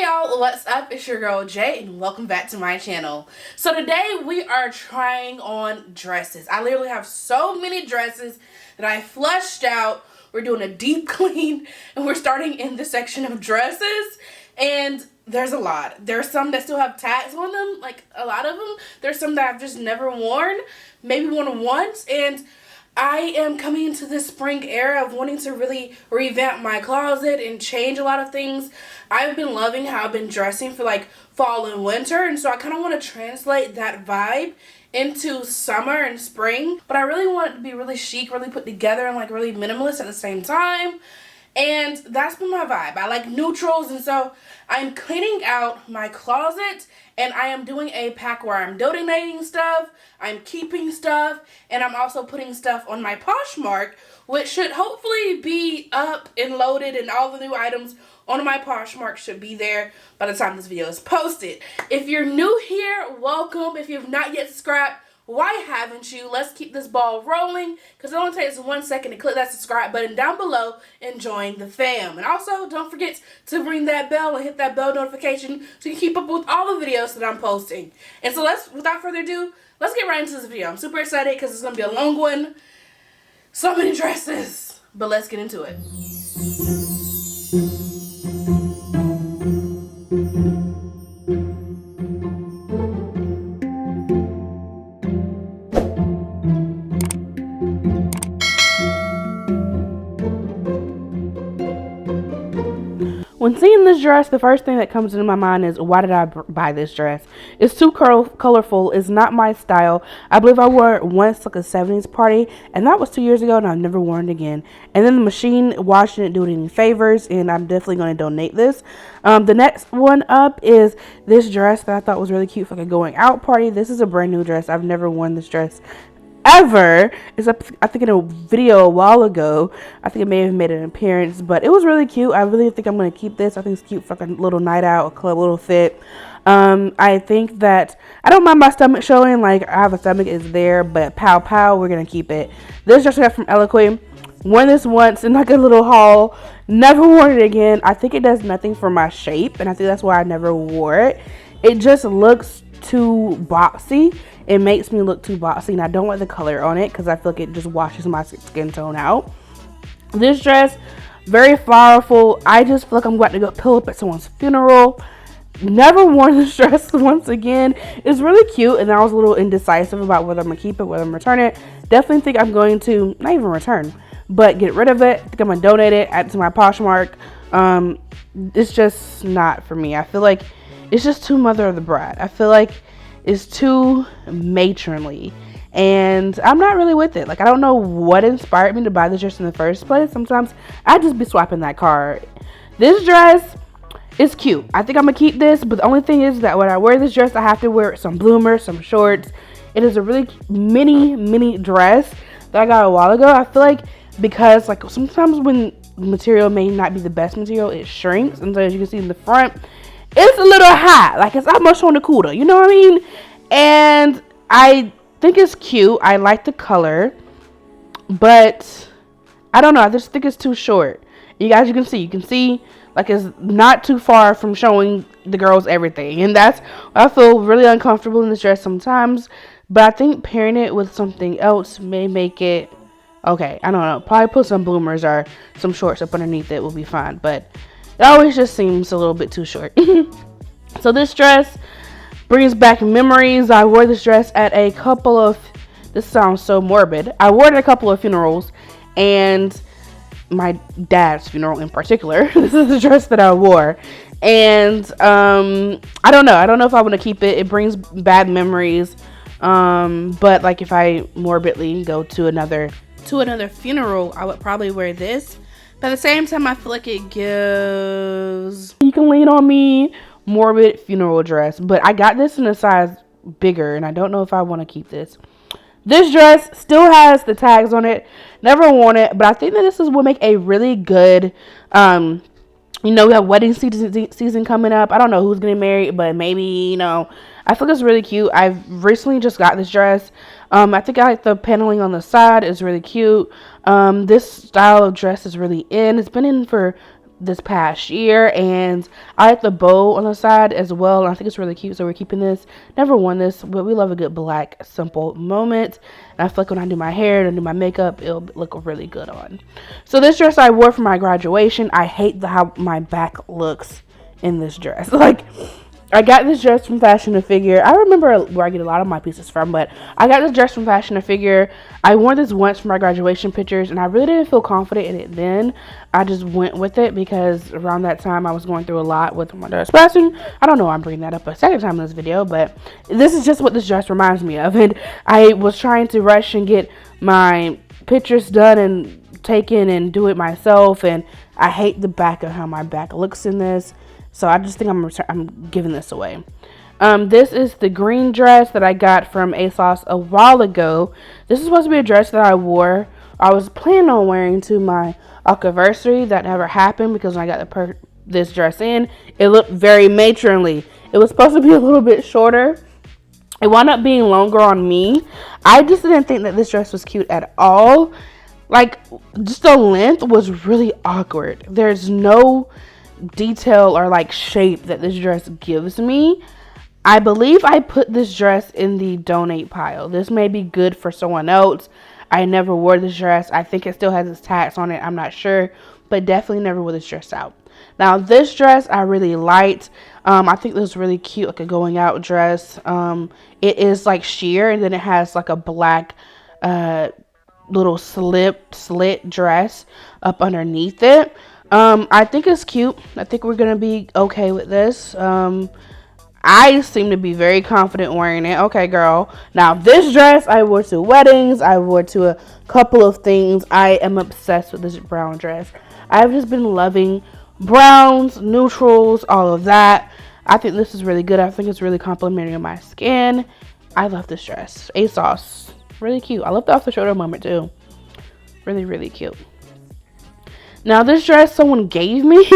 y'all, what's up? It's your girl Jay and welcome back to my channel. So today we are trying on dresses. I literally have so many dresses that I flushed out. We're doing a deep clean and we're starting in the section of dresses, and there's a lot. There's some that still have tags on them, like a lot of them. There's some that I've just never worn, maybe worn once, and I am coming into this spring era of wanting to really revamp my closet and change a lot of things. I've been loving how I've been dressing for like fall and winter, and so I kind of want to translate that vibe into summer and spring. But I really want it to be really chic, really put together, and like really minimalist at the same time. And that's been my vibe. I like neutrals, and so I'm cleaning out my closet, and I am doing a pack where I'm donating stuff, I'm keeping stuff, and I'm also putting stuff on my Poshmark, which should hopefully be up and loaded, and all the new items on my Poshmark should be there by the time this video is posted. If you're new here, welcome. If you've not yet subscribed, why haven't you? Let's keep this ball rolling, because it only takes 1 second to click that subscribe button down below and join the fam. And also, don't forget to ring that bell and hit that bell notification so you keep up with all the videos that I'm posting. And so without further ado, let's get right into this video. I'm super excited because it's going to be a long one. So many dresses, but let's get into it. When seeing this dress, the first thing that comes into my mind is, why did I buy this dress? It's too colorful. It's not my style. I believe I wore it once, like a 70s party, and that was 2 years ago, and I've never worn it again. And then the machine wash didn't do it any favors, and I'm definitely going to donate this. The next one up is this dress that I thought was really cute for like a going out party. This is a brand new dress. I've never worn this dress ever. It's up, I think, in a video a while ago. I think it may have made an appearance, but it was really cute. I really think I'm going to keep this. I think it's cute for like a little night out, a club, little fit. I think that I don't mind my stomach showing, like I have a stomach is there, but pow pow, we're going to keep it. This dress I got from Eloquent. Worn this once in like a little haul, never worn it again. I think it does nothing for my shape, and I think that's why I never wore it. It just looks too boxy. It makes me look too boxy, and I don't want the color on it because I feel like it just washes my skin tone out. This dress, very flowerful. I just feel like I'm about to go pull up at someone's funeral. Never worn this dress once again. It's really cute, and I was a little indecisive about whether I'm going to keep it, whether I'm going to return it. Definitely think I'm going to, not even return, but get rid of it. I think I'm going to donate it, add it to my Poshmark. It's just not for me. I feel like it's just too mother of the bride. I feel like it's too matronly, and I'm not really with it. Like, I don't know what inspired me to buy this dress in the first place. Sometimes I just be swapping that card. This dress is cute. I think I'm gonna keep this, but the only thing is that when I wear this dress, I have to wear some bloomers, some shorts. It is a really mini dress that I got a while ago. I feel like because like sometimes when material may not be the best material, it shrinks, and so as you can see in the front, it's a little high, like it's almost on the cooler, you know what I mean? And I think it's cute. I like the color, but I don't know. I just think it's too short. You guys, you can see like it's not too far from showing the girls everything, and that's I feel really uncomfortable in this dress sometimes. But I think pairing it with something else may make it okay. I don't know. Probably put some bloomers or some shorts up underneath it will be fine, but it always just seems a little bit too short. So this dress brings back memories. I wore this dress at a couple of, this sounds so morbid, I wore it at a couple of funerals, and my dad's funeral in particular. This is the dress that I wore, and I don't know if I want to keep it. It brings bad memories, but like if I morbidly go to another funeral, I would probably wear this. But at the same time, I feel like it gives, you can lean on me, morbid funeral dress. But I got this in a size bigger, and I don't know if I want to keep this. This dress still has the tags on it. Never worn it, but I think that this will make a really good, we have wedding season coming up. I don't know who's getting married, but maybe, I feel it's really cute. I've recently just got this dress. I think I like the paneling on the side. It's really cute. This style of dress is really in. It's been in for this past year, and I like the bow on the side as well, and I think it's really cute, so we're keeping this. Never worn this, but we love a good black simple moment, and I feel like when I do my hair and do my makeup, it'll look really good on. So this dress I wore for my graduation. I hate how my back looks in this dress. Like, I got this dress from Fashion to Figure. I remember where I get a lot of my pieces from, but I got this dress from Fashion to Figure. I wore this once for my graduation pictures, and I really didn't feel confident in it then. I just went with it because around that time I was going through a lot with my dress passing. I don't know why I'm bringing that up a second time in this video, but this is just what this dress reminds me of. And I was trying to rush and get my pictures done and taken and do it myself, and I hate the back of how my back looks in this. So I just think I'm giving this away. This is the green dress that I got from ASOS a while ago. This is supposed to be a dress that I wore. I was planning on wearing to my anniversary. That never happened because when I got this dress in, it looked very matronly. It was supposed to be a little bit shorter. It wound up being longer on me. I just didn't think that this dress was cute at all. Like, just the length was really awkward. There's no detail or like shape that this dress gives me. I believe I put this dress in the donate pile. This may be good for someone else. I never wore this dress. I think it still has its tags on it. I'm not sure, but definitely never wore this dress out. Now this dress I really liked. I think this was really cute, like a going out dress. It is like sheer, and then it has like a black little slit dress up underneath it. I think it's cute. I think we're gonna be okay with this. I seem to be very confident wearing it. Okay, girl. Now this dress I wore to weddings. I wore to a couple of things. I am obsessed with this brown dress. I've just been loving browns, neutrals, all of that. I think this is really good. I think it's really complimentary on my skin. I love this dress. ASOS. Really cute. I love the off the shoulder moment too. Really, really cute. Now this dress someone gave me.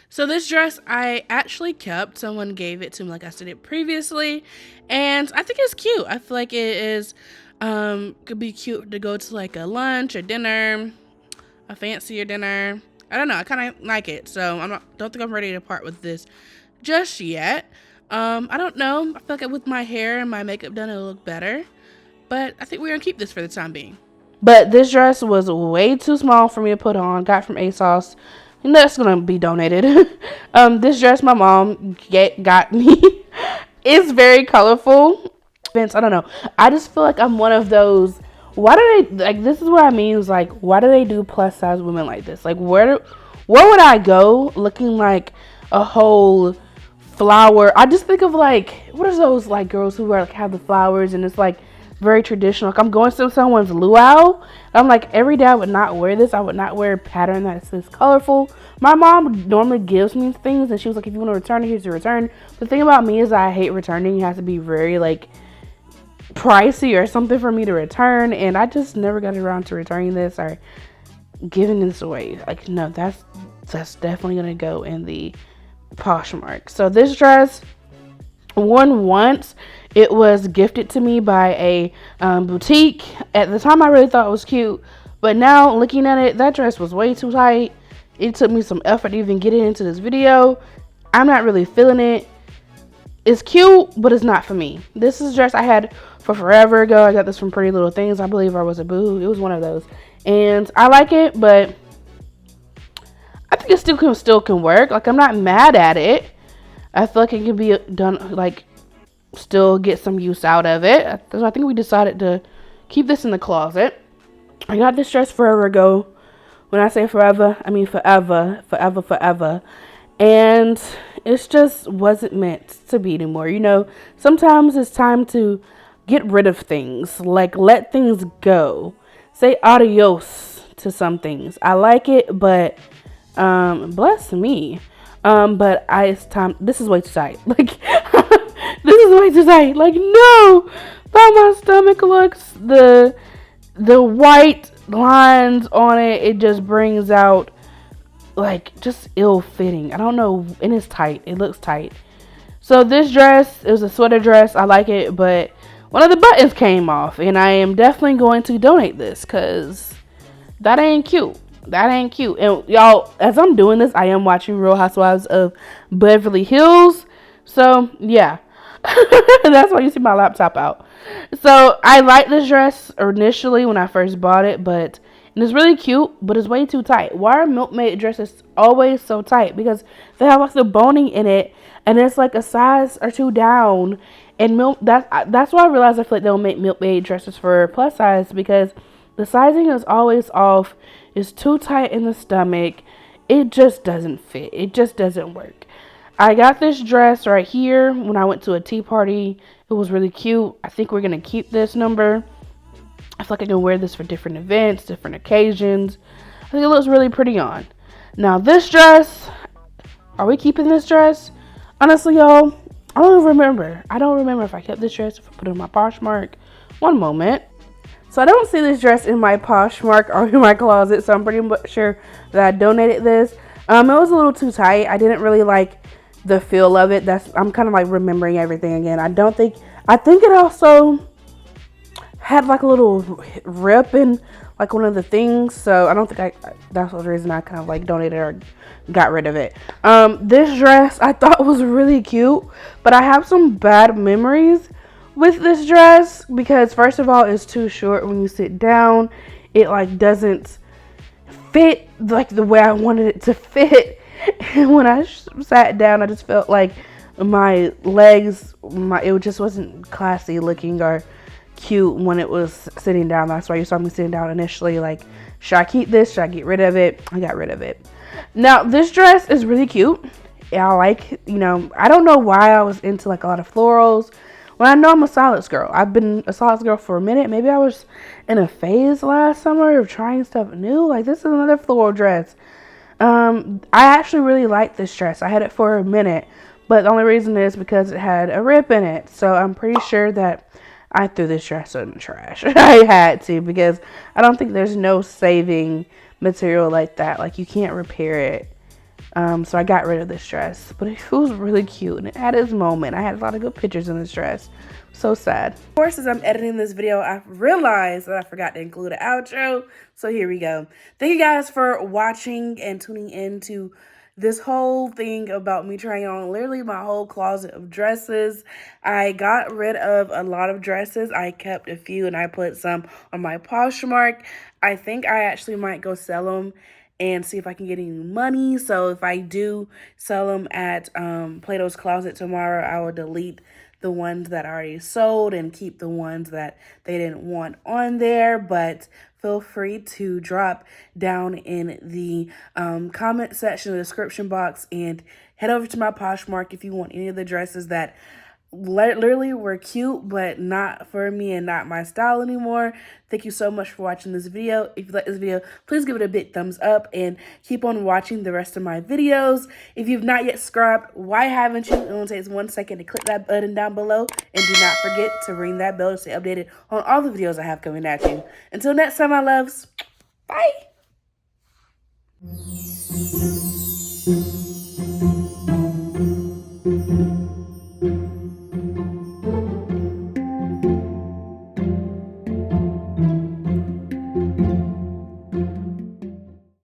So this dress I actually kept. Someone gave it to me like I said it previously. And I think it's cute. I feel like it is could be cute to go to like a lunch or dinner, a fancier dinner. I don't know. I kind of like it. So don't think I'm ready to part with this just yet. I don't know. I feel like with my hair and my makeup done it'll look better. But I think we're gonna keep this for the time being. But this dress was way too small for me to put on. Got from ASOS. And that's going to be donated. This dress my mom got me. It's very colorful. I don't know. I just feel like I'm one of those. Why do they, like, this is what I mean. Is like, why do they do plus size women like this? Like, where would I go looking like a whole flower? I just think of like, what are those like girls who are like have the flowers and it's like very traditional. Like I'm going to someone's luau. I'm like, every day I would not wear this. I would not wear a pattern that's this colorful. My mom normally gives me things and she was like, if you want to return it, here's your return. The thing about me is I hate returning. It has to be very like pricey or something for me to return, and I just never got around to returning this or giving this away. Like, no, that's definitely gonna go in the Poshmark. So this dress, worn once. It was gifted to me by a boutique. At the time, I really thought it was cute. But now, looking at it, that dress was way too tight. It took me some effort to even get it into this video. I'm not really feeling it. It's cute, but it's not for me. This is a dress I had for forever ago. I got this from Pretty Little Things. I believe I was a boo. It was one of those. And I like it, but I think it still can work. Like, I'm not mad at it. I feel like it can be done, like, still get some use out of it. So I think we decided to keep this in the closet. I got this dress forever ago. When I say forever, I mean forever. And it just wasn't meant to be anymore. You know, sometimes it's time to get rid of things. Like, let things go. Say adios to some things. I like it, but bless me. But it's time. This is way too tight. Like, this is way too tight. Like, no. How my stomach looks. The white lines on it. It just brings out, like, just ill-fitting. I don't know. And it's tight. It looks tight. So this dress, it was a sweater dress. I like it, but one of the buttons came off. And I am definitely going to donate this because that ain't cute. That ain't cute. And y'all, as I'm doing this, I am watching Real Housewives of Beverly Hills. So yeah, that's why you see my laptop out. So I like this dress initially when I first bought it, but and it's really cute, but it's way too tight. Why are milkmaid dresses always so tight? Because they have like the boning in it, and it's like a size or two down. And that's why I realized I feel like they'll make milkmaid dresses for plus size, because the sizing is always off. It's too tight in the stomach. It just doesn't fit. It just doesn't work. I got this dress right here when I went to a tea party. It was really cute. I think we're going to keep this number. I feel like I can wear this for different events, different occasions. I think it looks really pretty on. Now this dress, are we keeping this dress? Honestly, y'all, I don't remember. I don't remember if I kept this dress, if I put it in my Poshmark. One moment. So I don't see this dress in my Poshmark or in my closet, so I'm pretty much sure that I donated this. It was a little too tight. I didn't really like the feel of it. I'm kind of like remembering everything again. I think it also had like a little rip in like one of the things, so I don't think that's the reason I kind of like donated or got rid of it. This dress I thought was really cute, but I have some bad memories with this dress because first of all, it's too short when you sit down. It like doesn't fit like the way I wanted it to fit. And when I sat down, I just felt like my legs, it just wasn't classy looking or cute when it was sitting down. That's why you saw me sitting down initially. Like, should I keep this? Should I get rid of it? I got rid of it. Now, this dress is really cute. I like, I don't know why I was into like a lot of florals. When I know I'm a solids girl. I've been a solids girl for a minute. Maybe I was in a phase last summer of trying stuff new. Like, this is another floral dress. I actually really like this dress. I had it for a minute, but the only reason is because it had a rip in it. So I'm pretty sure that I threw this dress in the trash. I had to, because I don't think there's no saving material like that. Like, you can't repair it. So I got rid of this dress, but it was really cute and it had its moment. I had a lot of good pictures in this dress. So sad. Of course, as I'm editing this video, I realized that I forgot to include an outro. So here we go. Thank you guys for watching and tuning in to this whole thing about me trying on literally my whole closet of dresses. I got rid of a lot of dresses. I kept a few and I put some on my Poshmark. I think I actually might go sell them and see if I can get any money. So if I do sell them at Plato's Closet tomorrow, I will delete the ones that I already sold and keep the ones that they didn't want on there. But feel free to drop down in the comment section, the description box, and head over to my Poshmark if you want any of the dresses that literally were cute but not for me and not my style anymore. Thank you so much for watching this video. If you like this video, please give it a big thumbs up and keep on watching the rest of my videos. If you've not yet subscribed, why haven't you? It only takes 1 second to click that button down below, and do not forget to ring that bell to stay updated on all the videos I have coming at you. Until next time, my loves, bye.